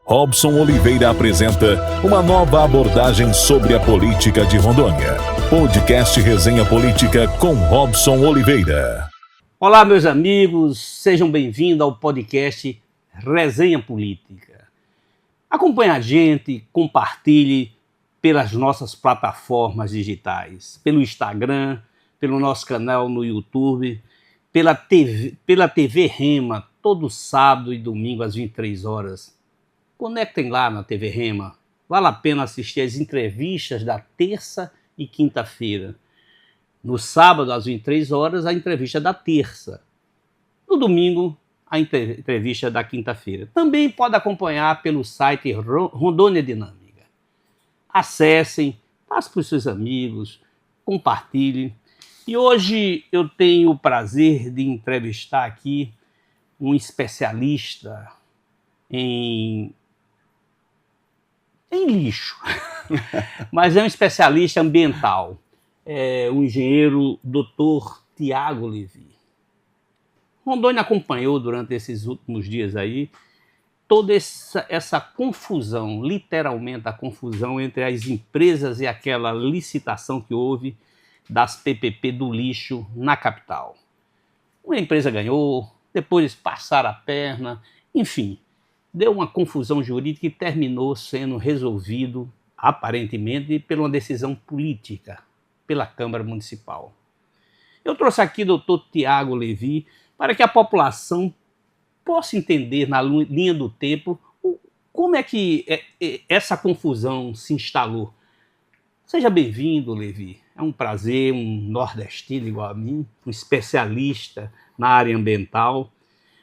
Robson Oliveira apresenta uma nova abordagem sobre a política de Rondônia. Podcast Resenha Política com Robson Oliveira. Olá, meus amigos, sejam bem-vindos ao podcast Resenha Política. Acompanhe a gente, compartilhe pelas nossas plataformas digitais, pelo Instagram, pelo nosso canal no YouTube, pela TV Rema, todo sábado e domingo às 23 horas. Conectem lá na TV Rema. Vale a pena assistir as entrevistas da terça e quinta-feira. No sábado, às 23 horas, a entrevista da terça. No domingo, a entrevista da quinta-feira. Também pode acompanhar pelo site Rondônia Dinâmica. Acessem, passe para os seus amigos, compartilhem. E hoje eu tenho o prazer de entrevistar aqui um especialista em lixo, mas é um especialista ambiental, o engenheiro Dr. Tiago Levi. Rondônia acompanhou durante esses últimos dias aí toda essa confusão, literalmente a confusão entre as empresas e aquela licitação que houve das PPP do lixo na capital. Uma empresa ganhou, depois passaram a perna, enfim. Deu uma confusão jurídica e terminou sendo resolvido, aparentemente, por uma decisão política, pela Câmara Municipal. Eu trouxe aqui o Dr. Tiago Levi para que a população possa entender, na linha do tempo, como é que essa confusão se instalou. Seja bem-vindo, Levi. É um prazer, um nordestino igual a mim, um especialista na área ambiental.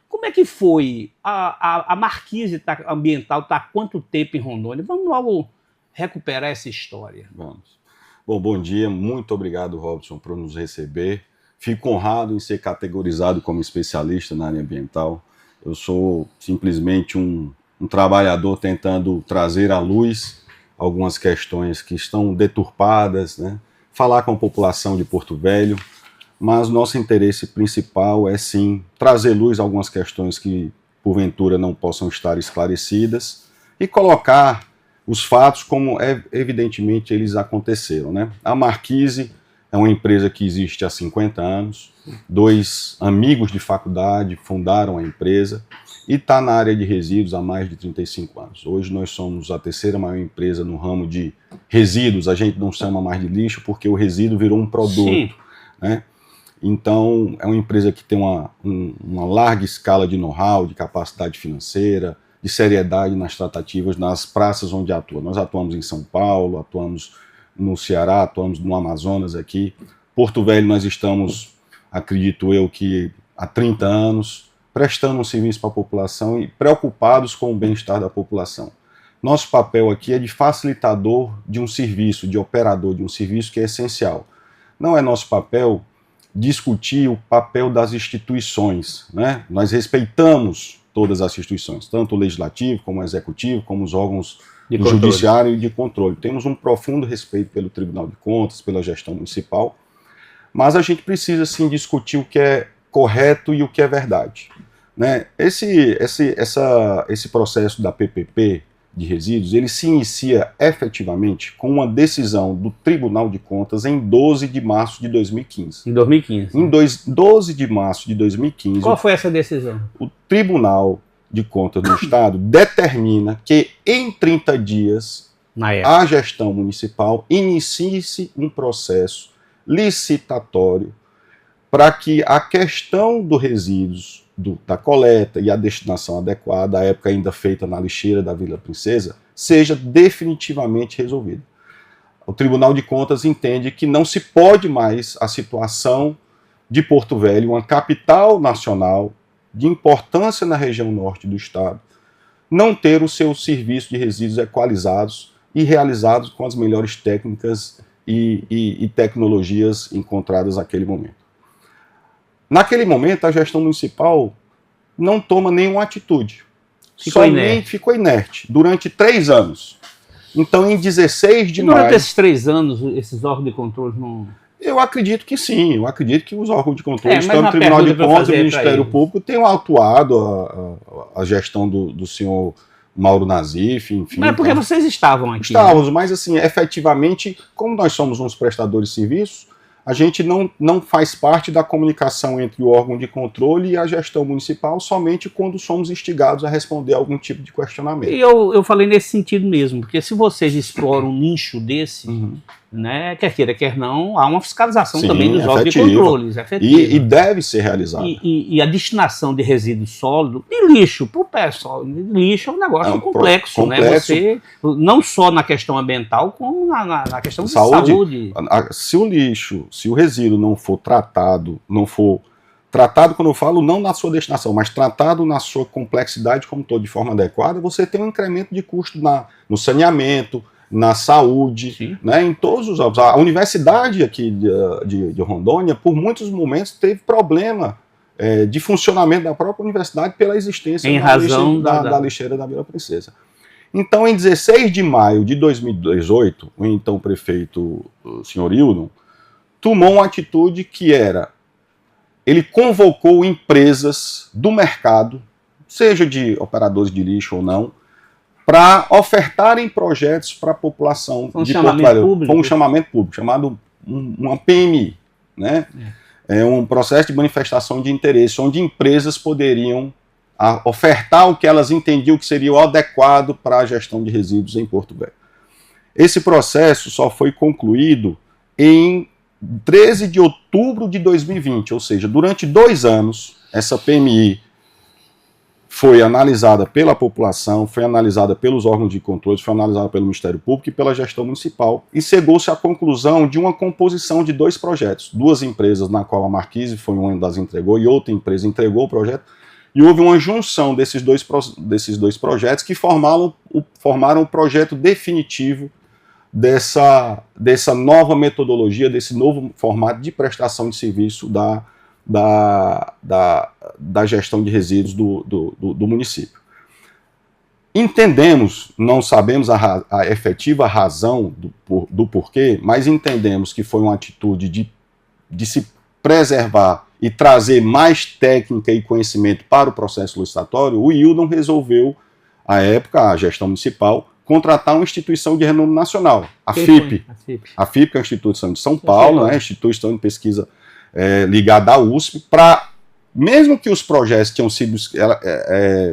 Como é que foi? A marquise ambiental está há quanto tempo em Rondônia? Vamos logo recuperar essa história. Vamos. Bom dia, muito obrigado, Robson, por nos receber. Fico honrado em ser categorizado como especialista na área ambiental. Eu sou simplesmente um trabalhador tentando trazer à luz algumas questões que estão deturpadas, né? Falar com a população de Porto Velho. Mas nosso interesse principal é, sim, trazer luz a algumas questões que, porventura, não possam estar esclarecidas e colocar os fatos como, evidentemente, eles aconteceram, né? A Marquise é uma empresa que existe há 50 anos, dois amigos de faculdade fundaram a empresa e está na área de resíduos há mais de 35 anos. Hoje nós somos a terceira maior empresa no ramo de resíduos, a gente não chama mais de lixo porque o resíduo virou um produto, né? Então, é uma empresa que tem uma larga escala de know-how, de capacidade financeira, de seriedade nas tratativas nas praças onde atua. Nós atuamos em São Paulo, atuamos no Ceará, atuamos no Amazonas aqui. Porto Velho nós estamos, acredito eu, que há 30 anos, prestando um serviço para a população e preocupados com o bem-estar da população. Nosso papel aqui é de facilitador de um serviço, de operador de um serviço que é essencial. Não é nosso papel discutir o papel das instituições, né? Nós respeitamos todas as instituições, tanto o legislativo, como o executivo, como os órgãos do judiciário e de controle. Temos um profundo respeito pelo Tribunal de Contas, pela gestão municipal, mas a gente precisa sim discutir o que é correto e o que é verdade, né? Esse processo da PPP de resíduos, ele se inicia efetivamente com uma decisão do Tribunal de Contas em 12 de março de 2015. Em 2015. Em 12 de março de 2015... Qual foi essa decisão? O Tribunal de Contas do Estado determina que em 30 dias a gestão municipal inicie-se um processo licitatório para que a questão dos resíduos, da coleta e a destinação adequada, à época ainda feita na lixeira da Vila Princesa, seja definitivamente resolvida. O Tribunal de Contas entende que não se pode mais a situação de Porto Velho, uma capital nacional de importância na região norte do estado, não ter o seu serviço de resíduos equalizados e realizados com as melhores técnicas e tecnologias encontradas naquele momento. Naquele momento, a gestão municipal não toma nenhuma atitude. Ficou inerte durante 3 anos. Então, em 16 de maio... Durante esses 3 anos, esses órgãos de controle não... Eu acredito que sim. Eu acredito que os órgãos de controle, tanto o Tribunal de Contas e o Ministério Público, tenham atuado a gestão do senhor Mauro Nazif, enfim. Mas porque vocês estavam aqui. Estávamos, né? Mas assim, efetivamente, como nós somos uns prestadores de serviços, a gente não faz parte da comunicação entre o órgão de controle e a gestão municipal somente quando somos instigados a responder a algum tipo de questionamento. E eu falei nesse sentido mesmo, porque se vocês exploram um nicho desse, né, quer queira, quer não, há uma fiscalização também dos órgãos de controles. E deve ser realizada. E a destinação de resíduos sólidos e lixo, para o pessoal, lixo é um negócio complexo, né? Você, não só na questão ambiental, como na questão de saúde. Se o lixo, se o resíduo não for tratado quando eu falo não na sua destinação, mas tratado na sua complexidade como todo, de forma adequada, você tem um incremento de custo no saneamento, na saúde, né, em todos os órgãos. A universidade aqui de Rondônia, por muitos momentos, teve problema de funcionamento da própria universidade pela existência da lixeira da Vila Princesa. Então, em 16 de maio de 2018, o então prefeito, o senhor Hildon, tomou uma atitude que era, ele convocou empresas do mercado, seja de operadores de lixo ou não, para ofertarem projetos para a população de Porto Velho. Foi um chamamento público, chamado uma PMI, né? É um processo de manifestação de interesse, onde empresas poderiam ofertar o que elas entendiam que seria o adequado para a gestão de resíduos em Porto Velho. Esse processo só foi concluído em 13 de outubro de 2020, ou seja, durante 2 anos, essa PMI foi analisada pela população, foi analisada pelos órgãos de controle, foi analisada pelo Ministério Público e pela gestão municipal, e chegou-se à conclusão de uma composição de 2 projetos. 2 empresas, na qual a Marquise foi uma das entregou, e outra empresa entregou o projeto, e houve uma junção desses dois projetos que formaram o projeto definitivo dessa nova metodologia, desse novo formato de prestação de serviço da gestão de resíduos do município. Entendemos, não sabemos a efetiva razão do porquê, mas entendemos que foi uma atitude de se preservar e trazer mais técnica e conhecimento para o processo licitatório. O Hildon resolveu, à época, a gestão municipal, contratar uma instituição de renome nacional, a FIP. A FIP, que é a instituição de São Paulo, né, instituição de pesquisa ligada à USP, para, mesmo que os projetos tenham sido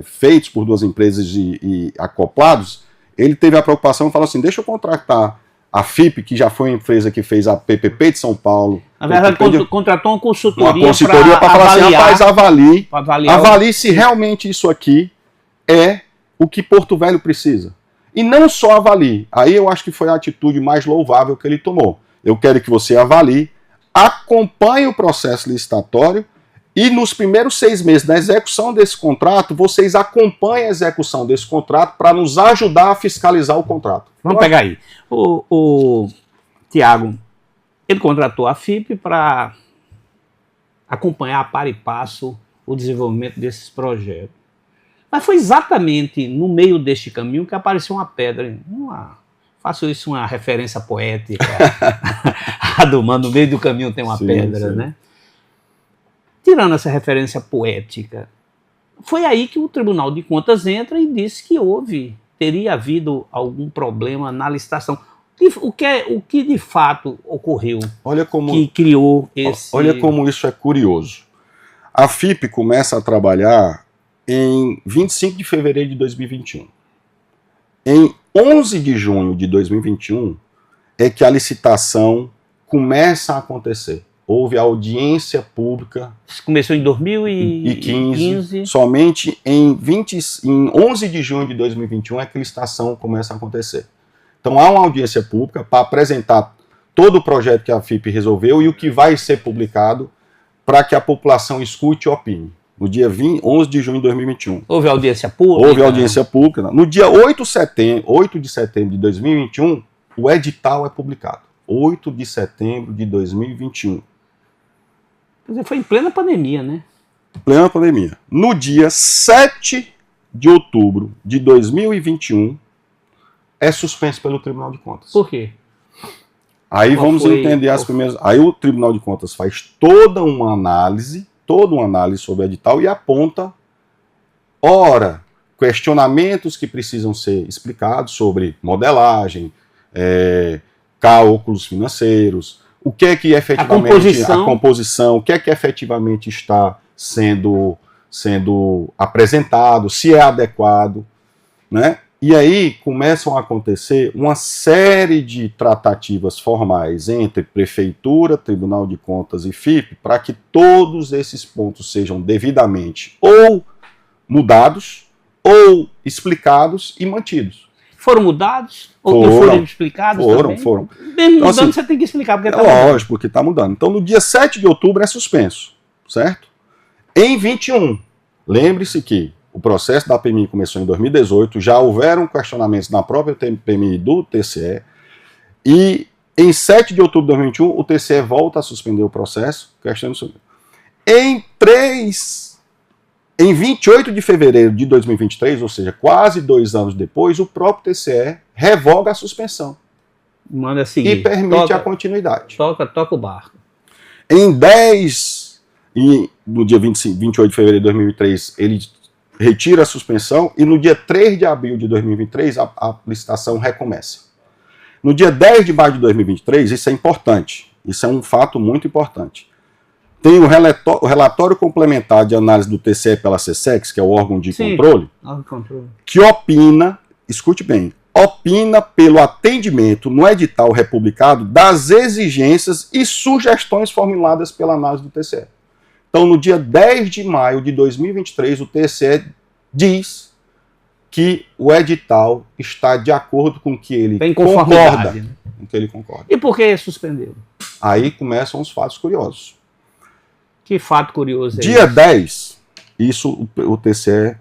feitos por 2 empresas e acoplados, ele teve a preocupação e falou assim, deixa eu contratar a FIP, que já foi uma empresa que fez a PPP de São Paulo. Na verdade, contratou uma consultoria para falar assim, rapaz, avalie se realmente isso aqui é o que Porto Velho precisa. E não só avalie. Aí eu acho que foi a atitude mais louvável que ele tomou. Eu quero que você avalie, acompanhe o processo licitatório e nos primeiros 6 meses da execução desse contrato, vocês acompanhem a execução desse contrato para nos ajudar a fiscalizar o contrato. Vamos pegar aí. O Tiago, ele contratou a FIP para acompanhar a par e passo o desenvolvimento desses projetos. Mas foi exatamente no meio deste caminho que apareceu uma pedra. Faço isso uma referência poética. No meio do caminho tem uma pedra, né? Tirando essa referência poética, foi aí que o Tribunal de Contas entra e disse que teria havido algum problema na licitação. O que de fato ocorreu que criou esse... Olha como isso é curioso. A FIP começa a trabalhar em 25 de fevereiro de 2021. Em 11 de junho de 2021 é que a licitação começa a acontecer. Houve audiência pública. Isso começou em 2015. Somente em 11 de junho de 2021 é que a licitação começa a acontecer. Então há uma audiência pública para apresentar todo o projeto que a FIP resolveu e o que vai ser publicado para que a população escute e opine. No dia 11 de junho de 2021. Houve audiência pública? Houve audiência pública. No dia 8 de setembro de 2021, o edital é publicado. 8 de setembro de 2021. Quer dizer, foi em plena pandemia, né? Plena pandemia. No dia 7 de outubro de 2021, é suspenso pelo Tribunal de Contas. Por quê? Aí vamos entender as primeiras... Aí o Tribunal de Contas faz toda uma análise sobre o edital e aponta, ora, questionamentos que precisam ser explicados sobre modelagem, cálculos financeiros, o que é que efetivamente a composição, o que é que efetivamente está sendo apresentado, se é adequado, né? E aí começam a acontecer uma série de tratativas formais entre Prefeitura, Tribunal de Contas e FIP para que todos esses pontos sejam devidamente ou mudados ou explicados e mantidos. Foram mudados? Ou foram explicados também? Foram. Mesmo mudando, assim, você tem que explicar porque está mudando. Lógico, porque está mudando. Então, no dia 7 de outubro é suspenso, certo? Em 21, lembre-se que o processo da PMI começou em 2018, já houveram questionamentos na própria PMI do TCE, e em 7 de outubro de 2021, o TCE volta a suspender o processo, questionando Em 28 de fevereiro de 2023, ou seja, quase 2 anos depois, o próprio TCE revoga a suspensão. Manda seguir. E permite a continuidade. Toca o barco. No dia 28 de fevereiro de 2023, ele retira a suspensão e no dia 3 de abril de 2023 a licitação recomeça. No dia 10 de maio de 2023, isso é importante, isso é um fato muito importante. Tem o relatório complementar de análise do TCE pela CSEX, que é o órgão de controle, que opina, escute bem, opina pelo atendimento no edital republicado das exigências e sugestões formuladas pela análise do TCE. Então, no dia 10 de maio de 2023, o TCE diz que o edital está de acordo com o que ele concorda. Né? Com que ele concorda. E por que suspendeu? Aí começam os fatos curiosos. Que fato curioso é Dia 10, isso o TCE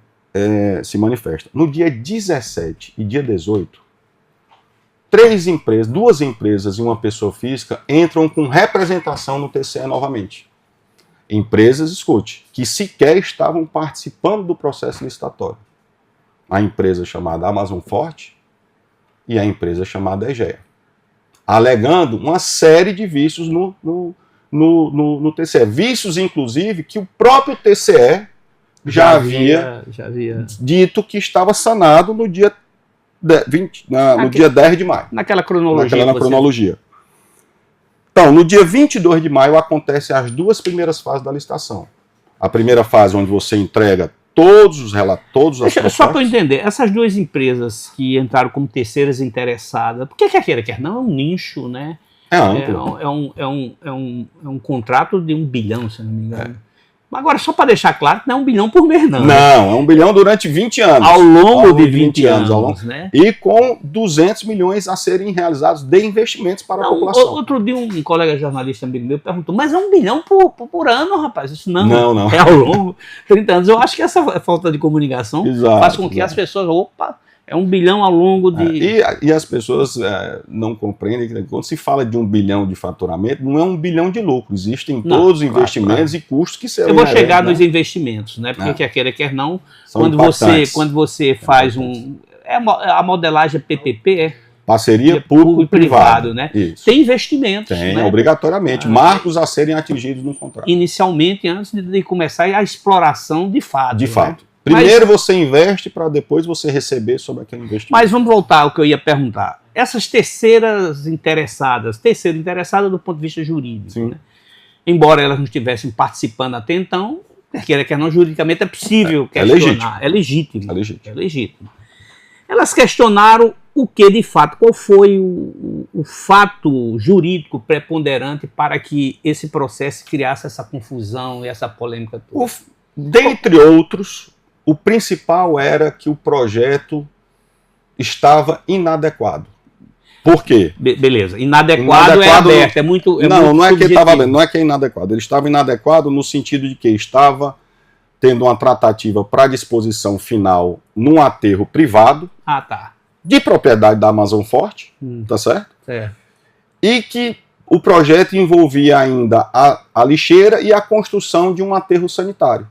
se manifesta. No dia 17 e dia 18, duas empresas e uma pessoa física entram com representação no TCE novamente. Empresas, escute, que sequer estavam participando do processo licitatório. A empresa chamada Amazon Forte e a empresa chamada Egea. Alegando uma série de vícios no TCE. Vícios, inclusive, que o próprio TCE já havia dito que estava sanado no dia 10 de maio. Naquela cronologia. Então, no dia 22 de maio acontecem as duas primeiras fases da licitação. A primeira fase, onde você entrega todos os relatórios, só para eu entender, essas duas empresas que entraram como terceiras interessadas, por que quer queira, quer não, é um nicho, né? É amplo. É um contrato de 1 bilhão, se não me engano. Agora, só para deixar claro, não é 1 bilhão por mês, não. Não, é 1 bilhão durante 20 anos. Ao longo de 20 anos, né? E com 200 milhões a serem realizados de investimentos para a população. Outro dia um colega jornalista amigo meu perguntou, mas é 1 bilhão por ano, rapaz? Isso não. É ao longo de 30 anos. Eu acho que essa falta de comunicação faz com que as pessoas, é 1 bilhão ao longo de... E as pessoas não compreendem que quando se fala de 1 bilhão de faturamento, não é 1 bilhão de lucro. Existem todos os investimentos e custos que serão... Eu vou chegar nos investimentos, né? Porque quer queira, quer não. Quando você faz a modelagem PPP, parceria público-privado, né? Isso. Tem investimentos. Tem, né? Obrigatoriamente. Marcos a serem atingidos no contrato. Inicialmente, antes de começar a exploração de fato. De fato. Primeiro você investe para depois você receber sobre aquele investimento. Mas vamos voltar ao que eu ia perguntar. Essas terceira interessada do ponto de vista jurídico, né? Embora elas não estivessem participando até então, quer não, juridicamente é possível questionar. É legítimo. Elas questionaram o que de fato, qual foi o fato jurídico preponderante para que esse processo criasse essa confusão e essa polêmica toda? Dentre outros, o principal era que o projeto estava inadequado. Por quê? Beleza. Inadequado é aberto. Não é que é inadequado. Ele estava inadequado no sentido de que estava tendo uma tratativa para disposição final num aterro privado. De propriedade da Amazon Forte, tá certo? E que o projeto envolvia ainda a lixeira e a construção de um aterro sanitário.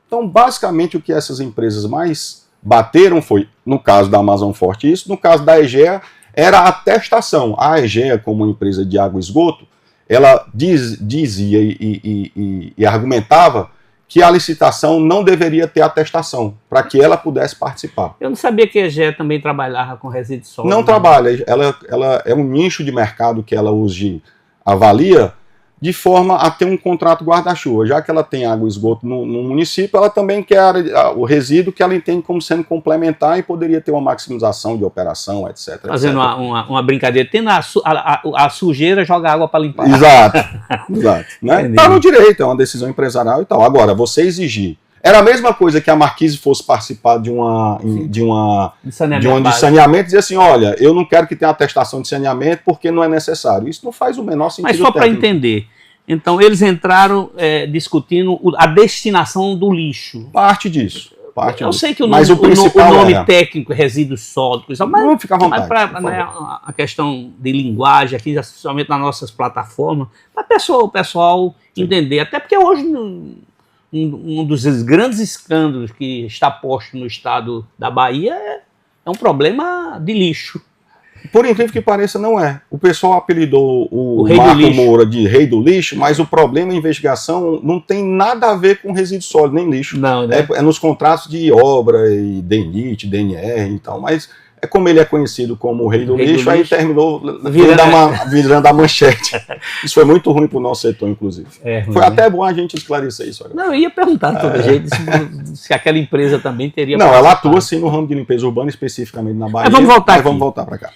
Então, basicamente, o que essas empresas mais bateram foi, no caso da Amazon Forte, isso, no caso da Egea, era a atestação. A Egea, como empresa de água e esgoto, ela dizia e argumentava que a licitação não deveria ter atestação, para que ela pudesse participar. Eu não sabia que a EGE também trabalhava com resíduos sólidos. Não trabalha, ela é um nicho de mercado que ela hoje avalia de forma a ter um contrato guarda-chuva. Já que ela tem água e esgoto no município, ela também quer o resíduo que ela entende como sendo complementar e poderia ter uma maximização de operação, etc. Fazendo etc. uma brincadeira. Tendo a sujeira, joga água para limpar. Exato, exato. Né? Tá no direito, é uma decisão empresarial e tal. Agora, você exigir. Era a mesma coisa que a Marquise fosse participar de saneamento e dizer assim, olha, eu não quero que tenha atestação de saneamento porque não é necessário. Isso não faz o menor sentido. Mas só para entender, então eles entraram discutindo a destinação do lixo. Parte disso. Eu sei que o nome técnico é resíduos sólidos, mas não fica à vontade, para a questão de linguagem aqui, especialmente nas nossas plataformas, para o pessoal entender. Até porque hoje um dos grandes escândalos que está posto no estado da Bahia é um problema de lixo. Por incrível que pareça, não é. O pessoal apelidou o Marco Moura de rei do lixo, mas o problema, a investigação, não tem nada a ver com resíduo sólido, nem lixo. Não, né? É nos contratos de obra e DENIT, DNR e tal, mas é como ele é conhecido como o rei do lixo, aí terminou virando a manchete. Isso foi muito ruim para o nosso setor, inclusive. Foi até bom a gente esclarecer isso agora. Não, eu ia perguntar de todo jeito se aquela empresa também teria... Não, ela atua sim no ramo de limpeza urbana, especificamente na Bahia. Mas vamos voltar para cá.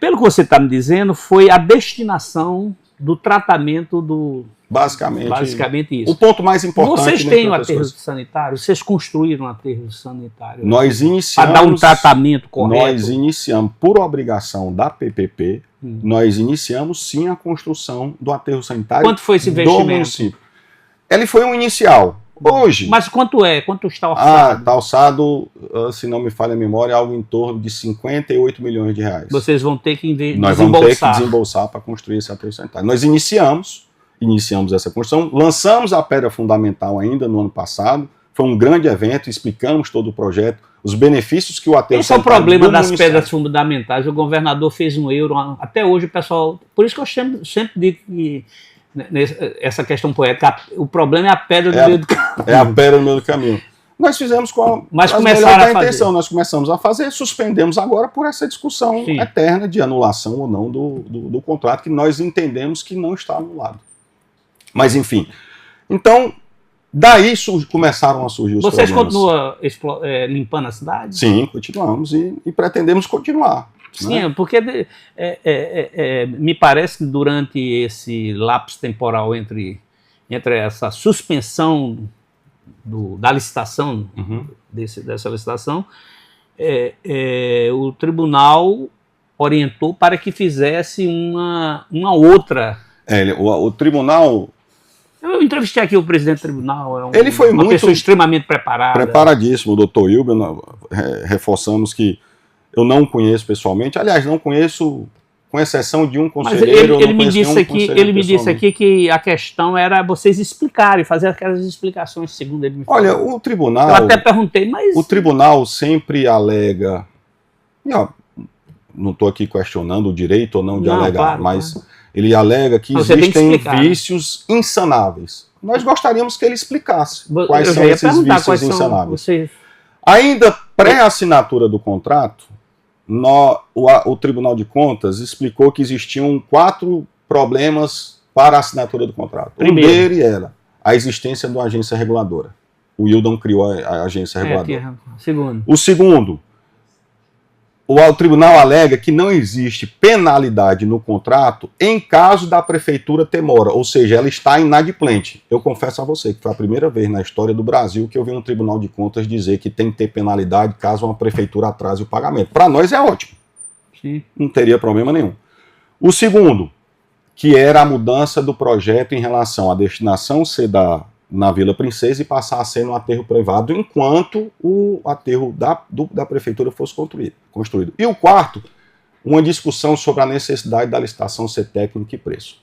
Pelo que você está me dizendo, foi a destinação do tratamento do... Basicamente isso. O ponto mais importante... Vocês têm um aterro sanitário? Vocês construíram um aterro sanitário? Nós iniciamos... Para dar um tratamento correto? Nós iniciamos, por obrigação da PPP, nós iniciamos sim a construção do aterro sanitário. Quanto foi esse investimento? Do município. Ele foi um inicial. Hoje... Mas quanto é? Quanto está orçado? Está orçado, se não me falha a memória, algo em torno de 58 milhões de reais. Vocês vão ter que Nós vamos ter que desembolsar para construir esse aterro sanitário. Nós iniciamos essa construção, lançamos a pedra fundamental ainda no ano passado, foi um grande evento, explicamos todo o projeto, os benefícios que o aterro sanitário... Esse é o problema das pedras fundamentais, o governador fez um euro, até hoje o pessoal... Por isso que eu sempre digo que essa questão poética, o problema é a pedra do meio do caminho. É a pedra no meio do caminho. Nós fizemos com a melhor intenção, nós começamos a fazer, suspendemos agora por essa discussão eterna de anulação ou não do contrato, que nós entendemos que não está anulado. Mas, enfim. Então, daí começaram a surgir os problemas. Vocês continuam limpando a cidade? Sim, continuamos e pretendemos continuar. Sim, né? Porque me parece que durante esse lapso temporal entre essa suspensão da licitação, dessa licitação, o tribunal orientou para que fizesse uma outra... O tribunal... Eu entrevistei aqui o presidente do tribunal, ele foi uma pessoa extremamente preparada. Preparadíssimo, o doutor Hilber, reforçamos que eu não conheço pessoalmente, aliás, não conheço, com exceção de um conselheiro. Ele me disse aqui que a questão era vocês explicarem, fazer aquelas explicações, segundo ele me falou. Olha, o tribunal... Eu até perguntei, mas... O tribunal sempre alega... não estou aqui questionando o direito ou não de alegar, claro, mas... Ele alega que existem vícios insanáveis. Nós gostaríamos que ele explicasse quais são esses vícios insanáveis. Ainda pré-assinatura do contrato, o Tribunal de Contas explicou que existiam 4 problemas para a assinatura do contrato. Um deles era a existência de uma agência reguladora. O Hildon criou a agência reguladora. O segundo, o tribunal alega que não existe penalidade no contrato em caso da prefeitura ter mora, ou seja, ela está inadimplente. Eu confesso a você que foi a primeira vez na história do Brasil que eu vi um Tribunal de Contas dizer que tem que ter penalidade caso uma prefeitura atrase o pagamento. Para nós é ótimo. Sim. Não teria problema nenhum. O segundo, que era a mudança do projeto em relação à destinação ser na Vila Princesa e passar a ser no aterro privado enquanto o aterro da prefeitura fosse construído. E o quarto, uma discussão sobre a necessidade da licitação ser técnica e preço.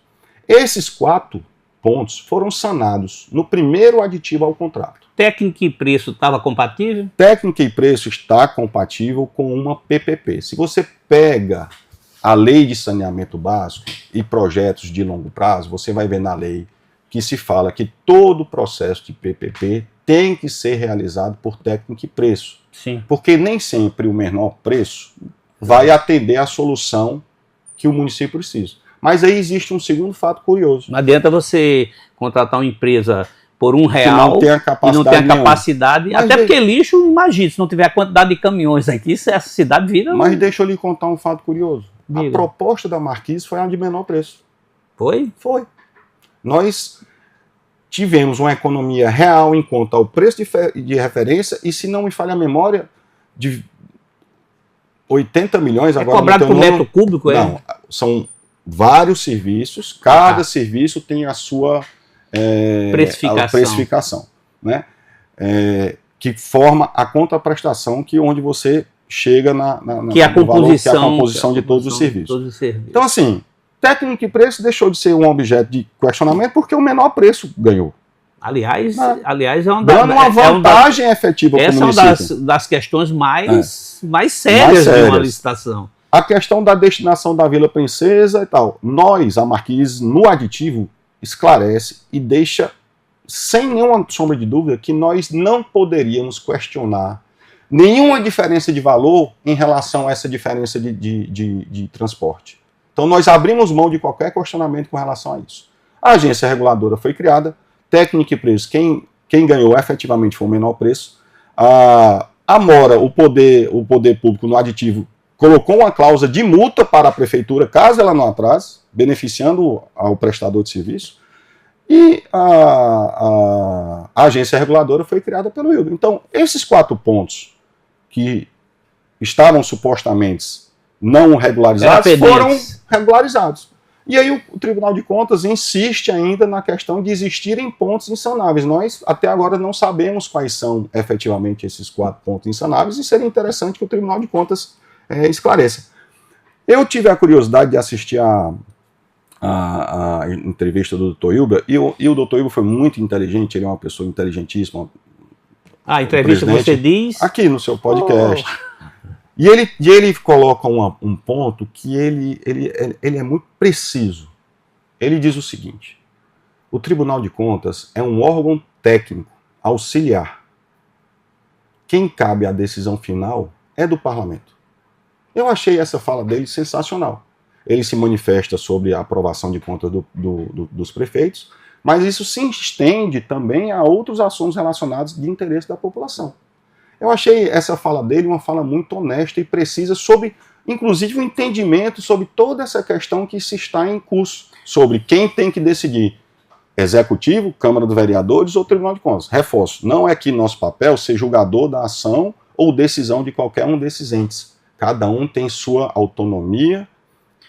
Esses 4 pontos foram sanados no primeiro aditivo ao contrato. Técnica e preço estava compatível? Técnica e preço está compatível com uma PPP. Se você pega a lei de saneamento básico e projetos de longo prazo, você vai ver na lei que se fala que todo o processo de PPP tem que ser realizado por técnico e preço. Sim. Porque nem sempre o menor preço vai atender a solução que o município precisa. Mas aí existe um segundo fato curioso. Não adianta você contratar uma empresa por R$1 Que não tem a e não tem a capacidade. Mas até porque lixo, imagina, se não tiver a quantidade de caminhões aqui, essa cidade vira... Mas deixa eu lhe contar um fato curioso. Diga. A proposta da Marquise foi a de menor preço. Foi? Foi. Nós tivemos uma economia real em conta ao preço de referência e, se não me falha a memória, de 80 milhões. É agora cobrado por metro cúbico? Não, são vários serviços, cada serviço tem a sua precificação, né? Que forma a contraprestação, onde você chega que é a composição de todos os serviços. Então, assim, técnico e preço deixou de ser um objeto de questionamento porque o menor preço ganhou. Aliás, é uma dando uma vantagem efetiva para o município. Essa é uma das questões mais sérias de uma licitação. A questão da destinação da Vila Princesa e tal. Nós, a Marquise, no aditivo, esclarece e deixa sem nenhuma sombra de dúvida que nós não poderíamos questionar nenhuma diferença de valor em relação a essa diferença de transporte. Então nós abrimos mão de qualquer questionamento com relação a isso. A agência reguladora foi criada, técnico e preço, quem ganhou efetivamente foi o menor preço. A Mora, o poder público no aditivo, colocou uma cláusula de multa para a prefeitura, caso ela não atrase, beneficiando ao prestador de serviço. E a agência reguladora foi criada pelo Hildo. Então, esses 4 pontos que estavam supostamente não regularizados foram regularizados. E aí o Tribunal de Contas insiste ainda na questão de existirem pontos insanáveis. Nós, até agora, não sabemos quais são efetivamente esses 4 pontos insanáveis e seria interessante que o Tribunal de Contas esclareça. Eu tive a curiosidade de assistir a entrevista do Dr. Hilber, e o Dr. Hilber foi muito inteligente, ele é uma pessoa inteligentíssima. A entrevista que você diz? Aqui no seu podcast. E ele coloca um ponto que ele é muito preciso. Ele diz o seguinte: o Tribunal de Contas é um órgão técnico, auxiliar. Quem cabe à decisão final é do Parlamento. Eu achei essa fala dele sensacional. Ele se manifesta sobre a aprovação de contas dos prefeitos, mas isso se estende também a outros assuntos relacionados de interesse da população. Eu achei essa fala dele uma fala muito honesta e precisa sobre, inclusive, o entendimento sobre toda essa questão que se está em curso, sobre quem tem que decidir, Executivo, Câmara dos Vereadores ou Tribunal de Contas. Reforço, não é que nosso papel ser julgador da ação ou decisão de qualquer um desses entes. Cada um tem sua autonomia.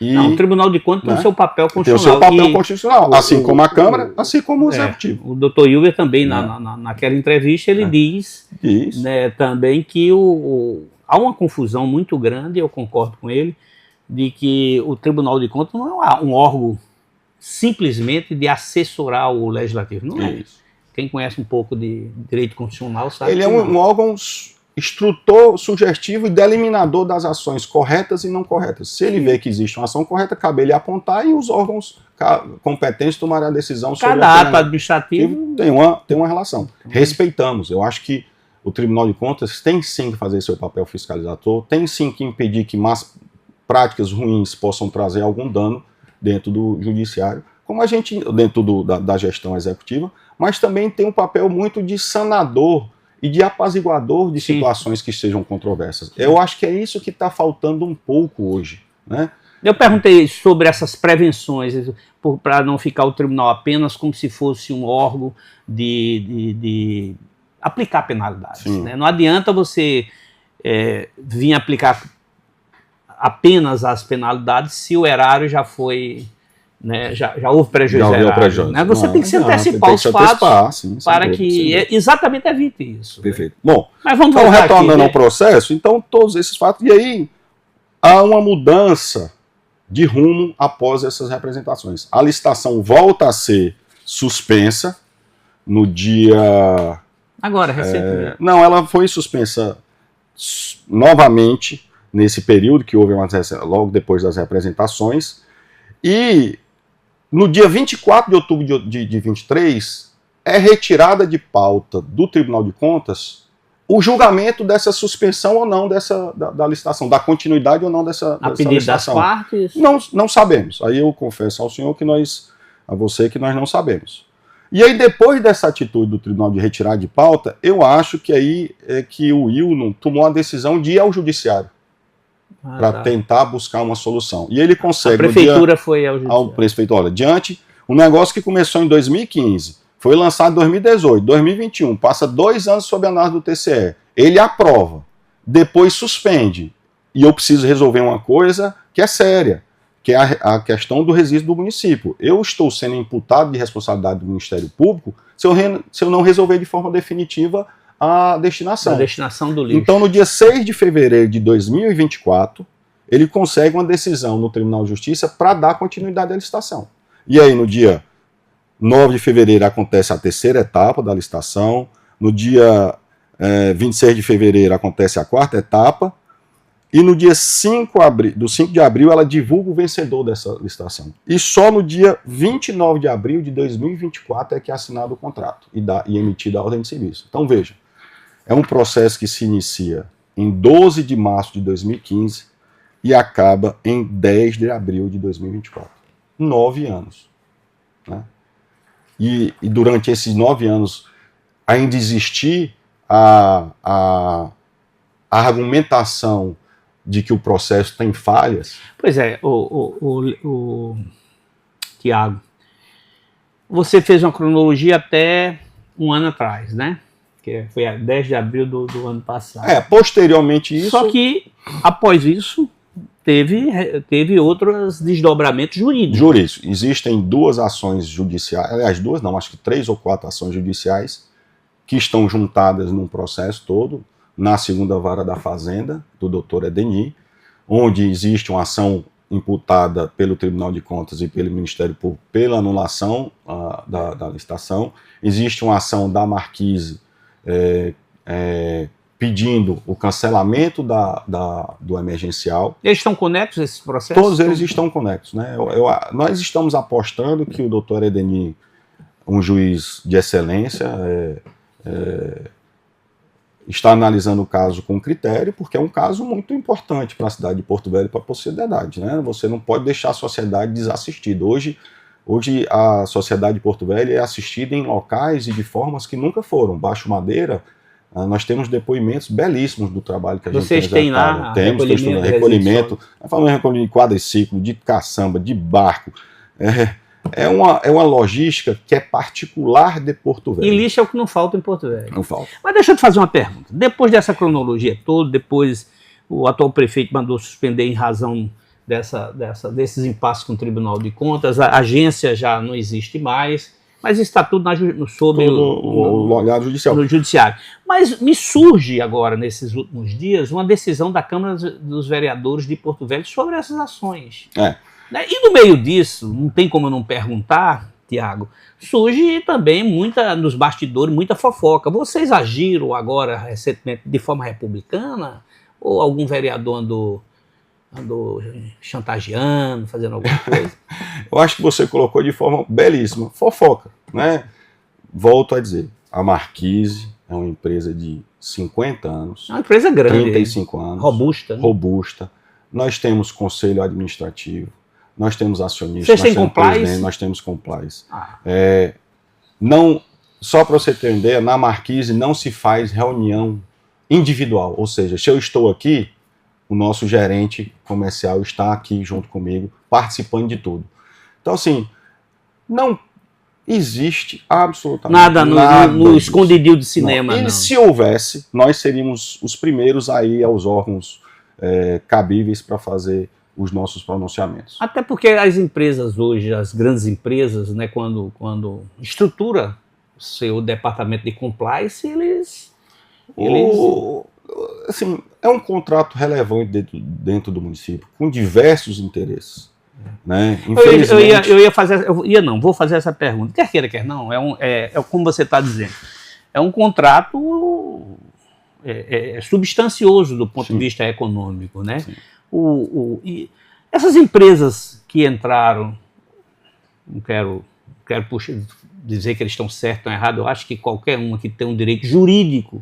O Tribunal de Contas tem o seu papel constitucional. Tem o seu papel constitucional, assim como a Câmara, assim como o Executivo. O Dr. Hilber também, naquela entrevista, ele diz né, também que há uma confusão muito grande, eu concordo com ele, de que o Tribunal de Contas não é um órgão simplesmente de assessorar o Legislativo. Não é isso. Quem conhece um pouco de direito constitucional sabe. Ele é um órgão instrutor, sugestivo e delimigador das ações corretas e não corretas. Se ele vê que existe uma ação correta, cabe ele apontar e os órgãos competentes tomarem a decisão sobre cada ato administrativo tem uma relação. Respeitamos. Eu acho que o Tribunal de Contas tem sim que fazer seu papel fiscalizador, tem sim que impedir que más práticas ruins possam trazer algum dano dentro do judiciário, como a gente dentro da gestão executiva, mas também tem um papel muito de sanador e de apaziguador de situações que sejam controversas. Eu acho que é isso que está faltando um pouco hoje, né? Eu perguntei sobre essas prevenções, para não ficar o tribunal apenas como se fosse um órgão de aplicar penalidades. Né? Não adianta você vir aplicar apenas as penalidades se o erário já foi... Né, já houve prejuízo. Né? Você tem que se antecipar os fatos para que exatamente evite isso. Perfeito. Bom, mas vamos então retornando ao processo, então todos esses fatos, e aí há uma mudança de rumo após essas representações. A licitação volta a ser suspensa no dia... Agora, recentemente. Não, ela foi suspensa novamente nesse período que houve logo depois das representações, e No dia 24 de outubro de 23, é retirada de pauta do Tribunal de Contas o julgamento dessa suspensão ou não da licitação, da continuidade ou não dessa pedido das licitação. partes? Não sabemos. Aí eu confesso ao senhor a você que nós não sabemos. E aí, depois dessa atitude do tribunal de retirar de pauta, eu acho que aí é que o Wilnon tomou a decisão de ir ao judiciário para tentar buscar uma solução. E ele consegue. A prefeitura foi ao judiciário. Prefeito, olha, diante um negócio que começou em 2015, foi lançado em 2018, 2021, passa 2 anos sob a análise do TCE, ele aprova, depois suspende, e eu preciso resolver uma coisa que é séria, que é a questão do resíduo do município. Eu estou sendo imputado de responsabilidade do Ministério Público se eu não resolver de forma definitiva a destinação. A destinação do lixo. Então, no dia 6 de fevereiro de 2024, ele consegue uma decisão no Tribunal de Justiça para dar continuidade à licitação. E aí, no dia 9 de fevereiro, acontece a terceira etapa da licitação. No dia 26 de fevereiro, acontece a quarta etapa. E no dia 5 de abril, ela divulga o vencedor dessa licitação. E só no dia 29 de abril de 2024 é que é assinado o contrato e emitida a ordem de serviço. Então, veja, é um processo que se inicia em 12 de março de 2015 e acaba em 10 de abril de 2024. 9 anos. Né? E durante esses 9 anos, ainda existir a argumentação de que o processo tem falhas. Pois é, Tiago, você fez uma cronologia até um ano atrás, né? Que foi a 10 de abril do ano passado. Posteriormente isso... Só que, após isso, teve outros desdobramentos jurídicos. Jurídicos. Existem 2 ações judiciais, aliás, 2 não, acho que 3 ou 4 ações judiciais que estão juntadas num processo todo, na segunda vara da Fazenda, do doutor Edeni, onde existe uma ação imputada pelo Tribunal de Contas e pelo Ministério Público pela anulação da licitação. Existe uma ação da Marquise pedindo o cancelamento do emergencial. Eles estão conectos, esses processos? Todos eles estão conectos. Né? Nós estamos apostando que o doutor Edeni, um juiz de excelência, está analisando o caso com critério, porque é um caso muito importante para a cidade de Porto Velho e para a sociedade. Né? Você não pode deixar a sociedade desassistida. Hoje a sociedade de Porto Velho é assistida em locais e de formas que nunca foram. Baixo Madeira, nós temos depoimentos belíssimos do trabalho que a gente tem. Vocês têm lá temos recolhimento, falando de recolhimento de quadriciclo, de caçamba, de barco. É uma logística que é particular de Porto Velho. E lixo é o que não falta em Porto Velho. Não falta. Mas deixa eu te fazer uma pergunta. Depois dessa cronologia toda, depois o atual prefeito mandou suspender em razão desses impasses com o Tribunal de Contas, a agência já não existe mais, mas está tudo sob o olhar judicial. No judiciário. Mas me surge agora, nesses últimos dias, uma decisão da Câmara dos Vereadores de Porto Velho sobre essas ações. E no meio disso, não tem como eu não perguntar, Tiago, surge também nos bastidores, muita fofoca. Vocês agiram agora, recentemente, de forma republicana? Ou algum vereador andou chantageando, fazendo alguma coisa? Eu acho que você colocou de forma belíssima. Fofoca, né? Volto a dizer, a Marquise é uma empresa de 50 anos. É uma empresa grande. 35 anos. Robusta. Né? Robusta. Nós temos conselho administrativo. Nós temos acionistas, vocês têm compliance? Nós temos compliance. Só para você ter ideia, na Marquise não se faz reunião individual, ou seja, se eu estou aqui, o nosso gerente comercial está aqui junto comigo, participando de tudo. Então, assim, não existe absolutamente nada no escondidinho do cinema. Não. E se houvesse, nós seríamos os primeiros a ir aos órgãos cabíveis para fazer os nossos pronunciamentos. Até porque as empresas hoje, as grandes empresas, né, quando estrutura o seu departamento de compliance, assim, é um contrato relevante dentro do município, com diversos interesses. Né? Infelizmente... Vou fazer essa pergunta. Quer queira, quer não, é como você está dizendo. É um contrato substancioso do ponto de vista econômico, né? E essas empresas que entraram, não quero dizer que eles estão certos ou errados, eu acho que qualquer uma que tem um direito jurídico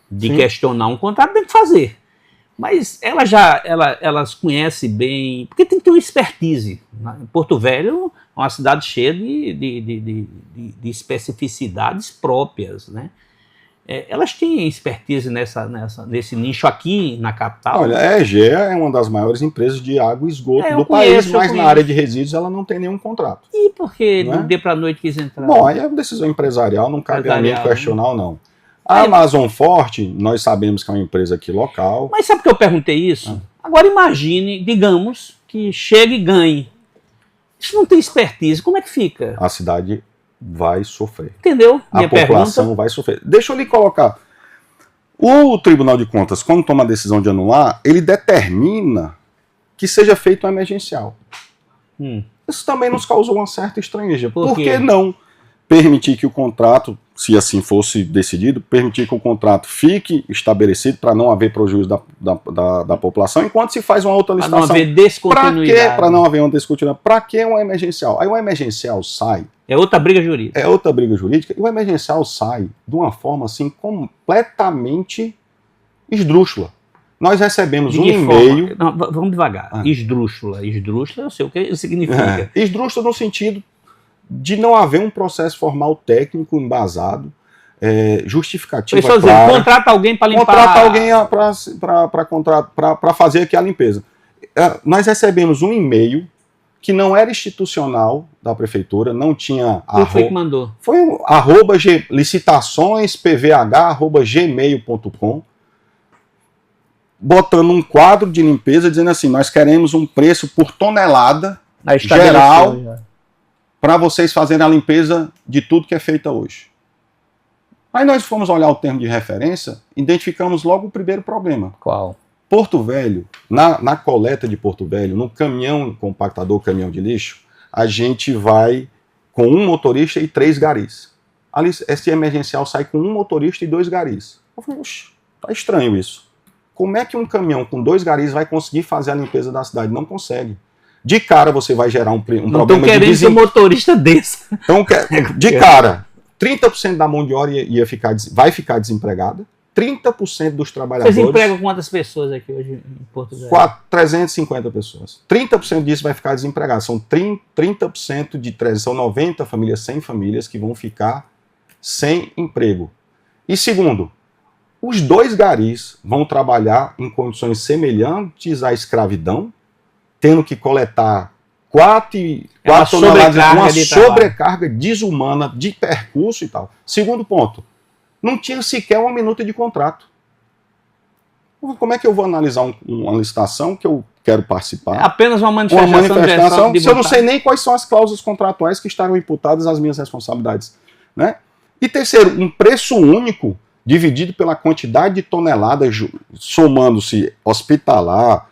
de questionar um contrato tem que fazer. Mas elas conhecem bem, porque tem que ter uma expertise. Porto Velho é uma cidade cheia de especificidades próprias, né? Elas têm expertise nesse nicho aqui na capital. Olha, a EGEA é uma das maiores empresas de água e esgoto do país, mas na área de resíduos ela não tem nenhum contrato. E por que no dia para a noite quis entrar? Bom, aí é decisão empresarial, não cabe a mim questionar ou não. A Amazon Forte, nós sabemos que é uma empresa aqui local. Mas sabe por que eu perguntei isso? Agora imagine, digamos, que chegue e ganhe. Isso não tem expertise, como é que fica? A cidade vai sofrer. Entendeu? A população vai sofrer. Deixa eu lhe colocar. O Tribunal de Contas, quando toma a decisão de anular, ele determina que seja feito um emergencial. Isso também nos causou uma certa estranheza. Por que não permitir que o contrato, se assim fosse decidido, permitir que o contrato fique estabelecido para não haver prejuízo da população, enquanto se faz uma outra licitação. Para não haver descontinuidade. Para não haver uma descontinuidade. Para que um emergencial? Aí o emergencial sai. É outra briga jurídica. É outra briga jurídica. E o emergencial sai de uma forma assim completamente esdrúxula. Nós recebemos um e-mail. Não, vamos devagar. Esdrúxula. Esdrúxula, eu sei o que significa. Esdrúxula no sentido de não haver um processo formal técnico embasado, justificativa clara. Dizendo, contrata alguém para limpar. Contrata alguém para fazer aqui a limpeza. Nós recebemos um e-mail que não era institucional da prefeitura, não tinha... Quem foi que mandou? Foi licitações.pvh@gmail.com, botando um quadro de limpeza dizendo assim, nós queremos um preço por tonelada geral para vocês fazerem a limpeza de tudo que é feita hoje. Aí nós fomos olhar o termo de referência, identificamos logo o primeiro problema. Qual? Porto Velho, na coleta de Porto Velho, no caminhão compactador, caminhão de lixo, a gente vai com um motorista e 3 garis. Ali, esse emergencial sai com um motorista e 2 garis. Eu falei, tá estranho isso. Como é que um caminhão com 2 garis vai conseguir fazer a limpeza da cidade? Não consegue. De cara você vai gerar um problema de desemprego. Não querendo ser motorista desse. Então, de cara, 30% da mão de obra vai ficar desempregada, 30% dos trabalhadores... Vocês empregam quantas pessoas aqui hoje em Porto Velho? 350 pessoas. 30% disso vai ficar desempregado. São 30% são 90 famílias, 100 famílias que vão ficar sem emprego. E segundo, os 2 garis vão trabalhar em condições semelhantes à escravidão, tendo que coletar 4 toneladas, uma sobrecarga desumana de percurso e tal. Segundo ponto, não tinha sequer uma minuta de contrato. Como é que eu vou analisar uma licitação que eu quero participar? É apenas uma manifestação se eu não sei nem quais são as cláusulas contratuais que estarão imputadas às minhas responsabilidades. Né? E terceiro, um preço único dividido pela quantidade de toneladas, somando-se hospitalar,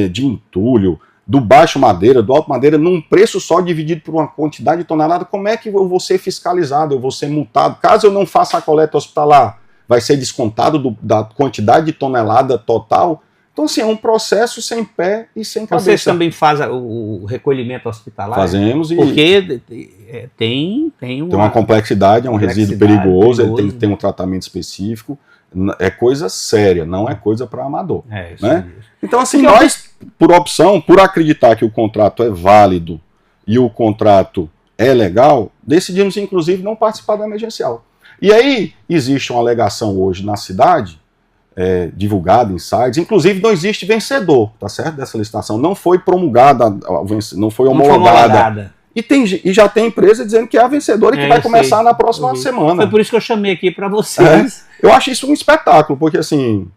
de entulho, do baixo madeira, do alto madeira, num preço só dividido por uma quantidade de tonelada. Como é que eu vou ser fiscalizado, eu vou ser multado? Caso eu não faça a coleta hospitalar, vai ser descontado da quantidade de tonelada total? Então, assim, é um processo sem pé e sem cabeça. Vocês também fazem o recolhimento hospitalar? Fazemos. Porque tem uma complexidade, é um resíduo perigoso, ele tem um tratamento específico. É coisa séria, não é coisa para amador. Né? Então, assim, nós, por opção, por acreditar que o contrato é válido e o contrato é legal, decidimos, inclusive, não participar do emergencial. E aí, existe uma alegação hoje na cidade, divulgada em sites, inclusive não existe vencedor, tá certo? Dessa licitação. Não foi promulgada, não foi homologada. E já tem empresa dizendo que é a vencedora e que vai começar na próxima semana. Foi por isso que eu chamei aqui para vocês. Eu acho isso um espetáculo, porque assim,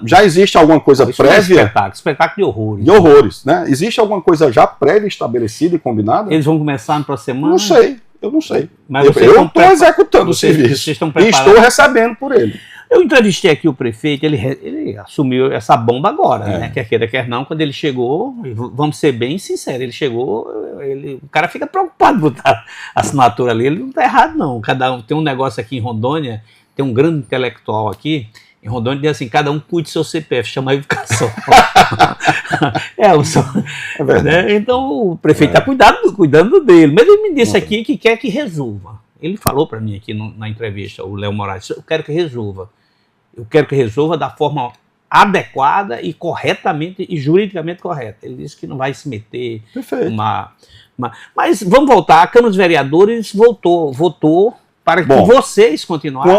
já existe alguma coisa prévia... É espetáculo de horrores. De horrores, né? Existe alguma coisa já prévia estabelecida e combinada? Eles vão começar na próxima semana? Não sei, eu não sei. Mas eu estou executando o serviço e estou recebendo por ele. Eu entrevistei aqui o prefeito, ele assumiu essa bomba agora, né? Quer queira, quer não. Quando ele chegou, vamos ser bem sinceros, ele chegou, o cara fica preocupado de botar a assinatura ali, ele não está errado não. Cada um tem um negócio aqui em Rondônia, tem um grande intelectual aqui, em Rondônia diz assim, cada um cuide do seu CPF, chama a educação. É verdade. Né? Então o prefeito está cuidando dele. Mas ele me disse aqui que quer que resolva. Ele falou para mim aqui na entrevista, o Léo Moraes, eu quero que resolva. Eu quero que resolva da forma adequada e corretamente e juridicamente correta. Ele disse que não vai se meter. Perfeito. Mas vamos voltar. A Câmara dos Vereadores votou para que vocês continuassem.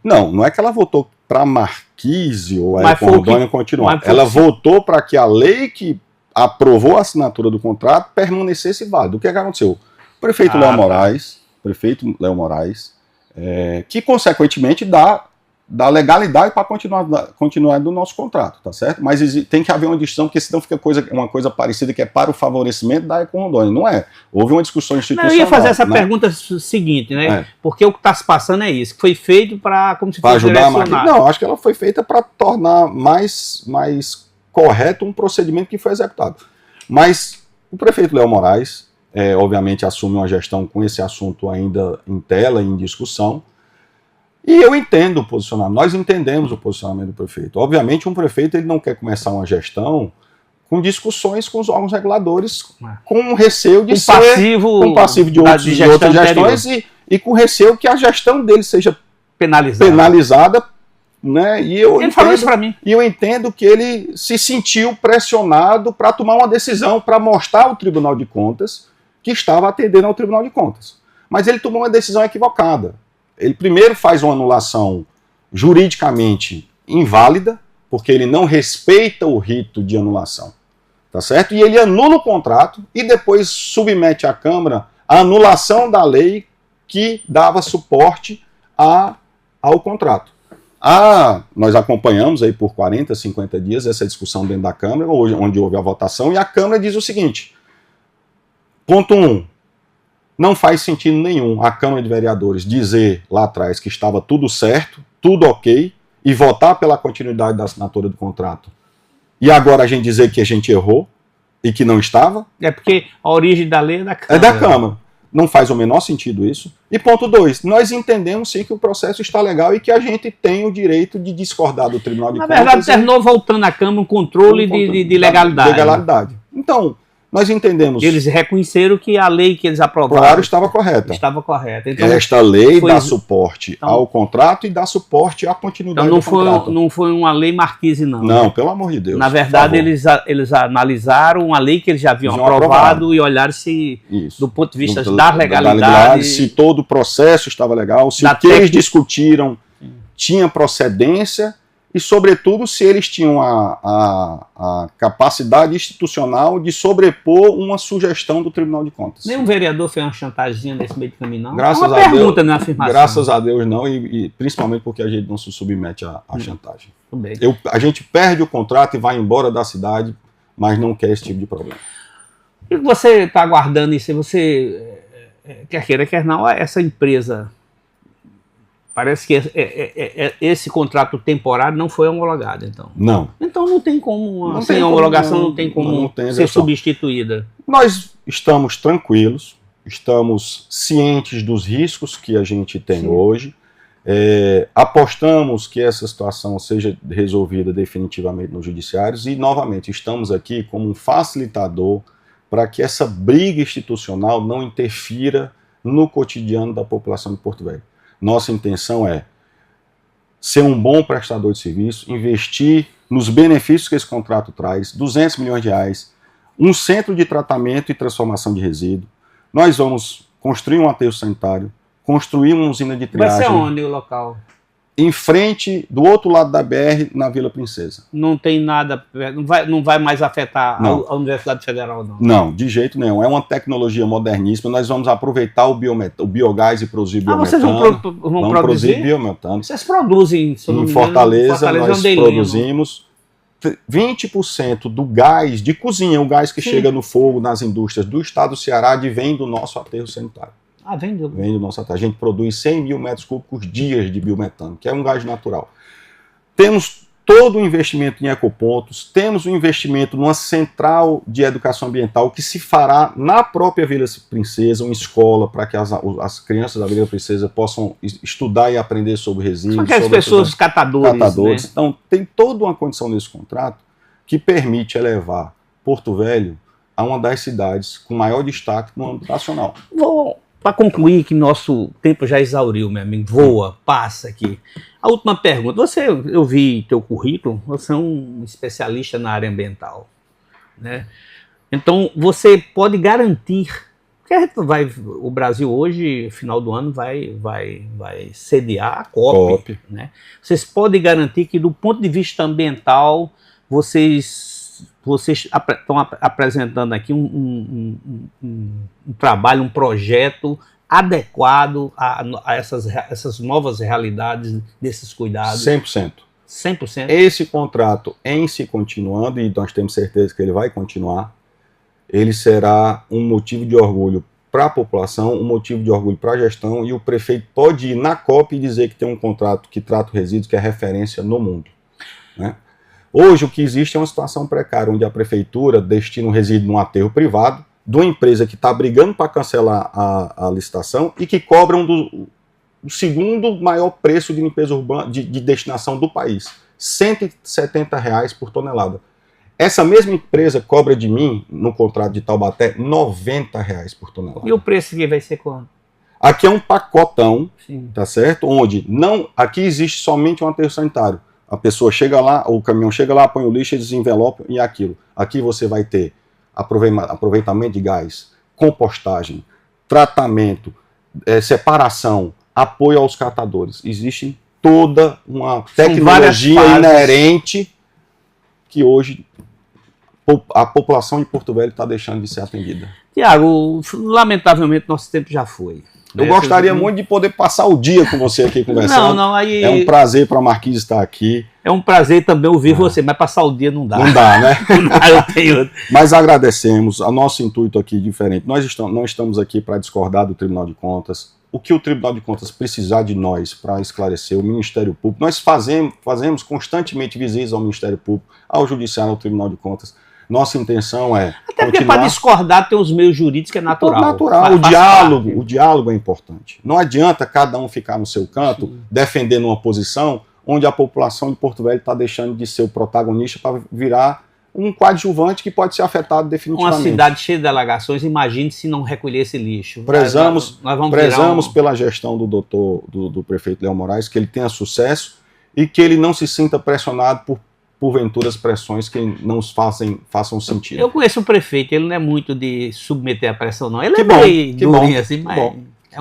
Não é que ela votou para Marquise ou a Rondônia continuar. Ela votou para que a lei que aprovou a assinatura do contrato permanecesse válida. O que aconteceu? O prefeito Léo Moraes, que consequentemente dá legalidade para continuar do nosso contrato, tá certo? Mas tem que haver uma distinção, porque senão fica uma coisa parecida que é para o favorecimento da Eco-Rondônia. Não é. Houve uma discussão institucional. Eu ia fazer essa pergunta seguinte, né? Porque o que está se passando é isso, que foi feito para ajudar a Marquise. Não, acho que ela foi feita para tornar mais correto um procedimento que foi executado. Mas o prefeito Léo Moraes, obviamente, assume uma gestão com esse assunto ainda em tela, em discussão. E eu entendo o posicionamento, nós entendemos o posicionamento do prefeito. Obviamente, um prefeito ele não quer começar uma gestão com discussões com os órgãos reguladores, com receio de ser passivo de outras gestões e com receio que a gestão dele seja penalizada. Né? Ele falou isso para mim. E eu entendo que ele se sentiu pressionado para tomar uma decisão, para mostrar ao Tribunal de Contas que estava atendendo ao Tribunal de Contas. Mas ele tomou uma decisão equivocada. Ele primeiro faz uma anulação juridicamente inválida, porque ele não respeita o rito de anulação, tá certo? E ele anula o contrato e depois submete à Câmara a anulação da lei que dava suporte ao contrato. Nós acompanhamos aí por 40, 50 dias essa discussão dentro da Câmara, onde houve a votação, e a Câmara diz o seguinte, ponto 1, não faz sentido nenhum a Câmara de Vereadores dizer lá atrás que estava tudo certo, tudo ok, e votar pela continuidade da assinatura do contrato. E agora a gente dizer que a gente errou e que não estava. É porque a origem da lei é da Câmara. É da Câmara. Não faz o menor sentido isso. E ponto 2, nós entendemos sim que o processo está legal e que a gente tem o direito de discordar do Tribunal de Contas. Na verdade, terminou voltando à Câmara um controle de legalidade. Legalidade. Então, nós entendemos. Eles reconheceram que a lei que eles aprovaram. Claro, estava correta. Estava correta. Então, esta lei dá suporte ao contrato e dá suporte à continuidade do contrato. Não foi uma lei Marquise, não. Não, pelo amor de Deus. Na verdade, eles analisaram uma lei que eles já haviam aprovado e olharam se, do ponto de vista da legalidade, se todo o processo estava legal, se o que eles discutiram tinha procedência. E, sobretudo, se eles tinham a capacidade institucional de sobrepor uma sugestão do Tribunal de Contas. Nenhum vereador fez uma chantagemzinha nesse meio de caminho, não? Graças é uma pergunta, não é afirmação. Graças a Deus, não, e principalmente porque a gente não se submete à chantagem. Tudo bem. A gente perde o contrato e vai embora da cidade, mas não quer esse tipo de problema. E você está aguardando isso? Você, quer queira, quer não, essa empresa... Parece que esse contrato temporário não foi homologado, então. Não. Então não tem como, sem homologação não tem como ser substituída. Nós estamos tranquilos, estamos cientes dos riscos que a gente tem hoje, apostamos que essa situação seja resolvida definitivamente nos judiciários e, novamente, estamos aqui como um facilitador para que essa briga institucional não interfira no cotidiano da população de Porto Velho. Nossa intenção é ser um bom prestador de serviço, investir nos benefícios que esse contrato traz, 200 milhões de reais, um centro de tratamento e transformação de resíduo. Nós vamos construir um aterro sanitário, construir uma usina de triagem. Vai ser onde o local? Em frente, do outro lado da BR, na Vila Princesa. Não tem nada, não vai mais afetar a Universidade Federal, não? Não, de jeito nenhum. É uma tecnologia moderníssima. Nós vamos aproveitar o biogás e produzir biometano. Vocês vão produzir biometano. Vocês produzem, se em Fortaleza nós produzimos 20% do gás de cozinha, o gás que chega no fogo nas indústrias do estado do Ceará, vem do nosso aterro sanitário. Vem do nosso aterro. A gente produz 100 mil metros cúbicos dias de biometano, que é um gás natural. Temos todo o investimento em ecopontos, temos o investimento numa central de educação ambiental que se fará na própria Vila Princesa, uma escola para que as crianças da Vila Princesa possam estudar e aprender sobre resíduos. São aquelas pessoas catadores. Né? Então, tem toda uma condição nesse contrato que permite elevar Porto Velho a uma das cidades com maior destaque no âmbito nacional. Para concluir, que nosso tempo já exauriu, meu amigo, voa, passa aqui. A última pergunta, eu vi teu currículo, você é um especialista na área ambiental, né? Então, você pode garantir, porque o Brasil hoje, final do ano, vai sediar a COP. Né? Vocês podem garantir que, do ponto de vista ambiental, vocês estão apresentando aqui um trabalho, um projeto adequado a essas novas realidades, desses cuidados? 100%. 100%? Esse contrato, em se continuando, e nós temos certeza que ele vai continuar, ele será um motivo de orgulho para a população, um motivo de orgulho para a gestão, e o prefeito pode ir na COP e dizer que tem um contrato que trata o resíduo, que é referência no mundo. Né? Hoje, o que existe é uma situação precária, onde a prefeitura destina o resíduo num aterro privado, de uma empresa que está brigando para cancelar a licitação e que cobra o segundo maior preço de limpeza urbana de destinação do país, R$ 170 por tonelada. Essa mesma empresa cobra de mim, no contrato de Taubaté, R$ 90 por tonelada. E o preço aqui vai ser quanto? Aqui é um pacotão, Sim. Tá certo? Onde aqui existe somente um aterro sanitário. A pessoa chega lá, o caminhão chega lá, põe o lixo, desenvelopa e aquilo. Aqui você vai ter aproveitamento de gás, compostagem, tratamento, separação, apoio aos catadores. Existe toda uma tecnologia inerente que hoje a população de Porto Velho está deixando de ser atendida. Tiago, lamentavelmente nosso tempo já foi. Eu gostaria muito de poder passar o dia com você aqui conversando. Aí... É um prazer para a Marquise estar aqui. É um prazer também ouvir você, mas passar o dia não dá. Não dá, né? Não dá, eu tenho... Mas agradecemos. O nosso intuito aqui é diferente. Nós não estamos aqui para discordar do Tribunal de Contas. O que o Tribunal de Contas precisar de nós para esclarecer, o Ministério Público, nós fazemos constantemente visitas ao Ministério Público, ao Judiciário, ao Tribunal de Contas. Nossa intenção é até porque para discordar tem os meios jurídicos, que é natural. Natural. O diálogo é importante. Não adianta cada um ficar no seu canto, sim, defendendo uma posição onde a população de Porto Velho está deixando de ser o protagonista para virar um coadjuvante que pode ser afetado definitivamente. Uma cidade cheia de delegações, imagine se não recolher esse lixo. Prezamos pela gestão do prefeito Léo Moraes, que ele tenha sucesso e que ele não se sinta pressionado porventura as pressões que não façam sentido. Eu conheço o prefeito, ele não é muito de submeter a pressão, não. Ele que é bom, meio durinho assim, mas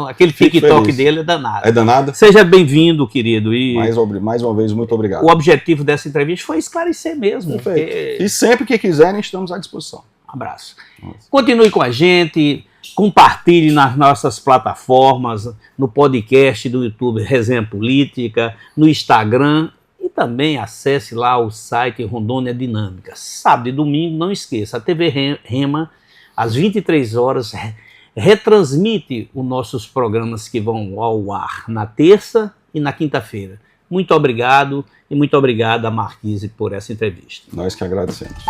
aquele TikTok dele é danado. É danado? Seja bem-vindo, querido. E mais uma vez, muito obrigado. O objetivo dessa entrevista foi esclarecer mesmo. Perfeito. E sempre que quiserem, estamos à disposição. Um abraço. Continue com a gente, compartilhe nas nossas plataformas, no podcast do YouTube Resenha Política, no Instagram, e também acesse lá o site Rondônia Dinâmica. Sábado e domingo, não esqueça, a TV Rema, às 23 horas, retransmite os nossos programas que vão ao ar na terça e na quinta-feira. Muito obrigado e muito obrigado a Marquise por essa entrevista. Nós que agradecemos.